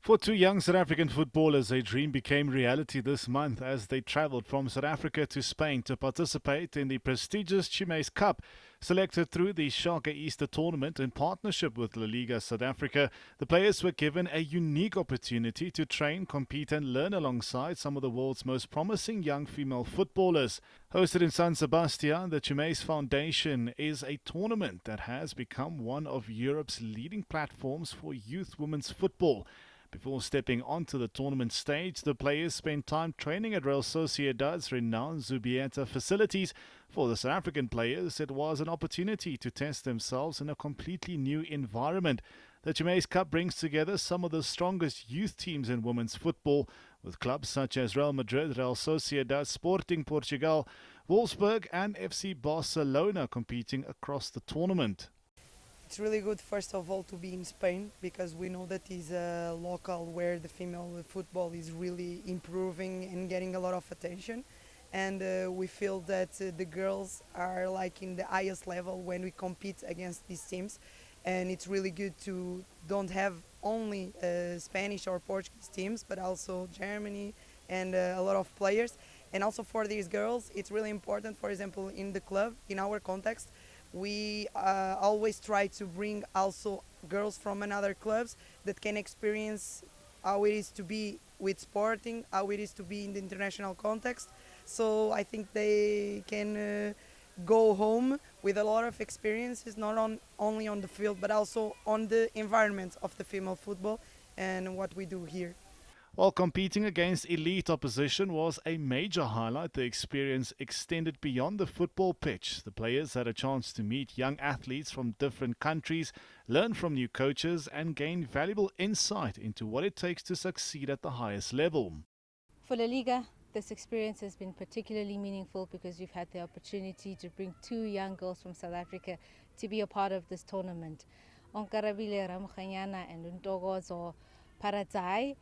For two young South African footballers, a dream became reality this month as they travelled from South Africa to Spain to participate in the prestigious Tximist Cup. Selected through the Sharka Easter tournament in partnership with LALIGA South Africa, the players were given a unique opportunity to train, compete and learn alongside some of the world's most promising young female footballers. Hosted in San Sebastián, the Tximist Foundation is a tournament that has become one of Europe's leading platforms for youth women's football. Before stepping onto the tournament stage, the players spent time training at Real Sociedad's renowned Zubieta facilities. For the South African players, it was an opportunity to test themselves in a completely new environment. The Tximist Cup brings together some of the strongest youth teams in women's football, with clubs such as Real Madrid, Real Sociedad, Sporting Portugal, Wolfsburg and FC Barcelona competing across the tournament. It's really good, first of all, to be in Spain because we know that is a local where the female football is really improving and getting a lot of attention. And we feel that the girls are like in the highest level when we compete against these teams. And it's really good to don't have only Spanish or Portuguese teams, but also Germany and a lot of players. And also for these girls, it's really important, for example, in the club, in our context, we always try to bring also girls from another clubs that can experience how it is to be with Sporting, how it is to be in the international context. So I think they can go home with a lot of experiences, not only on the field, but also on the environment of the female football and what we do here. While competing against elite opposition was a major highlight, the experience extended beyond the football pitch. The players had a chance to meet young athletes from different countries, learn from new coaches, and gain valuable insight into what it takes to succeed at the highest level. For La Liga, this experience has been particularly meaningful because we've had the opportunity to bring two young girls from South Africa to be a part of this tournament. Onkarabile Ramkhanyana and Ntokozo Paratai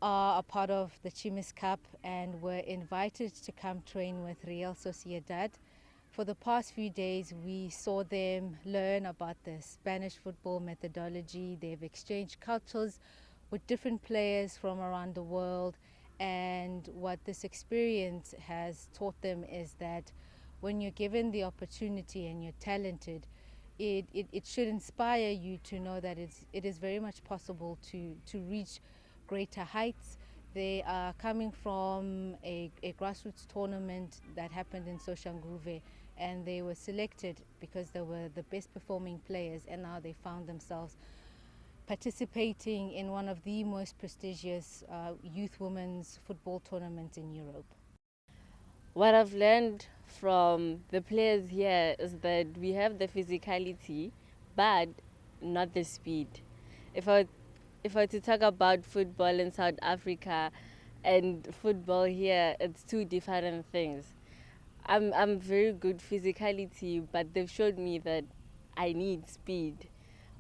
are a part of the Tximist Cup and were invited to come train with Real Sociedad. For the past few days, we saw them learn about the Spanish football methodology. They've exchanged cultures with different players from around the world. And what this experience has taught them is that when you're given the opportunity and you're talented, it should inspire you to know that it is very much possible to reach greater heights. They are coming from a grassroots tournament that happened in Soshanguve, and they were selected because they were the best performing players, and now they found themselves participating in one of the most prestigious youth women's football tournaments in Europe. What I've learned from the players here is that we have the physicality, but not the speed. If I were to talk about football in South Africa and football here, it's two different things. I'm very good physicality, but they've showed me that I need speed.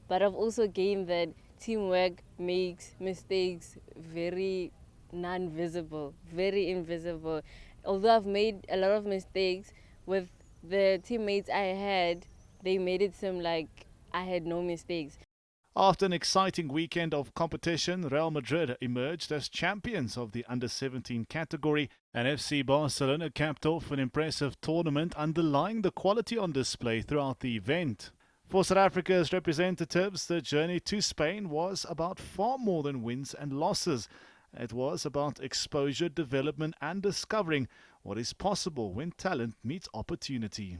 But I've also gained that teamwork makes mistakes very non-visible, very invisible. Although I've made a lot of mistakes, with the teammates I had, they made it seem like I had no mistakes. After an exciting weekend of competition, Real Madrid emerged as champions of the under-17 category, and FC Barcelona capped off an impressive tournament underlying the quality on display throughout the event. For South Africa's representatives, the journey to Spain was about far more than wins and losses. It was about exposure, development and discovering what is possible when talent meets opportunity.